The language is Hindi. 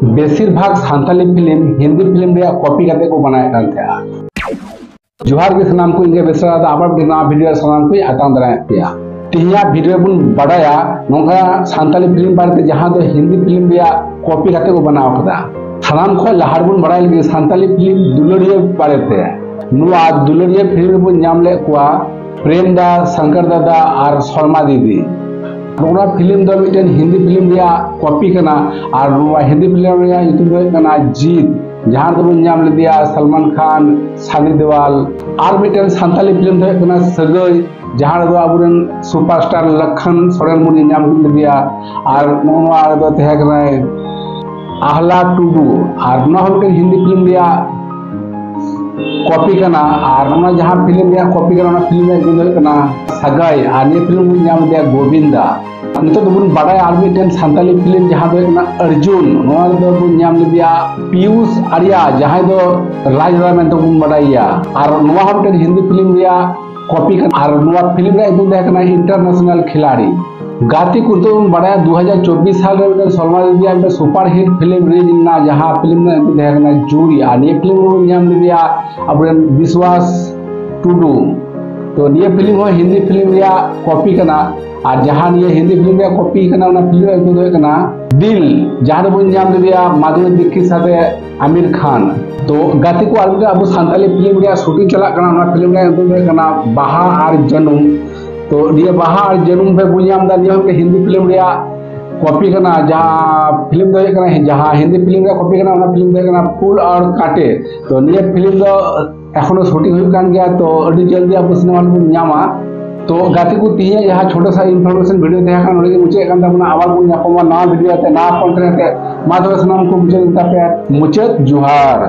बेसिरभाग सानताली फिल्म हिंदी फिल्म रे कॉपी करते को बनाए कान थे। जोहार के सनाम को इंगे बेसरा दा आबार बिना वीडियो सनाम को आताम दराय पिया तिहिया वीडियो बुन बड़ाया नोंगा सानताली फिल्म बारे जहां दो हिंदी फिल्म रे कॉपी करते को बनाव कदा सनाम को लहार बुन बड़ाय लगे सानताली फिल्म दुलड़िया बारे थे नुआ दुलड़िया फिल्म बुन नाम ले कुआ प्रेम दा शंकर दादा और शर्मा दीदी नोना फिल्म दो मिटन हिंदी फिल्म रे कॉपी करना और नुआ हिंदी फिल्म रे यूट्यूब रे करना जीत जहां दो बुन नाम ले दिया सलमान खान सनी देओल और मिटन सानताली फिल्म दो करना सगई जहां दो अबुरन सुपरस्टार लखन सोरेन मुनि नाम ले दिया और नोना दो तहे करना आहला टुडू और नोना मिटन हिंदी फिल्म रे कॉपी करना और नोना जहां फिल्म रे कॉपी करना फिल्म रे गुन करना सगाई और ये फिल्म बुन नाम दिया गोविंदा नितो तो बुन बड़ाय और मिटन सानताली फिल्म जहां दो करना अर्जुन नोना दो बुन नाम ले दिया पीयूष आर्या जहां दो राजरा में तो बुन बड़ाइया और नोना मिटन हिंदी फिल्म रे कॉपी कर और नोना फिल्म रे बुन देखना इंटरनेशनल खिलाड़ी गाती कुर्तो बड़ा 2024 साल रे सलमा दिया एक सुपर हिट फिल्म रिलीज ना जहां फिल्म ने देखना जूरी और ये फिल्म नाम दिया अब विश्वास टुडू तो ये फिल्म हो हिंदी फिल्म रे कॉपी करना और जहां ये हिंदी फिल्म रे कॉपी करना ना फिल्म दो करना दिल जहां बुन नाम दिया माधुरी दीक्षित साथे आमिर खान तो गाती को अब सानताली फिल्म रे शूटिंग चला करना ना फिल्म रे दो करना बाहा और जन्म तो ये बाहा और जन्म पे बुनियाम दा नियम के हिंदी फिल्म रे कॉपी करना जहां फिल्म दो करना जहां हिंदी फिल्म रे कॉपी करना ना फिल्म दो करना फूल और काटे तो ये फिल्म दो एखोनो शूटिंग हुई कान गया तो अभी जल्दी आप सिनेमा बुन नामा तो गाती को तिया जहां छोटा सा इनफॉरमेशन वीडियो देखा कान ओले मुचे कान दा आवाज बुन ना नवा वीडियो ते ना कंटेंट ते मा तो सनाम को मुचे पे मुचे जोहार।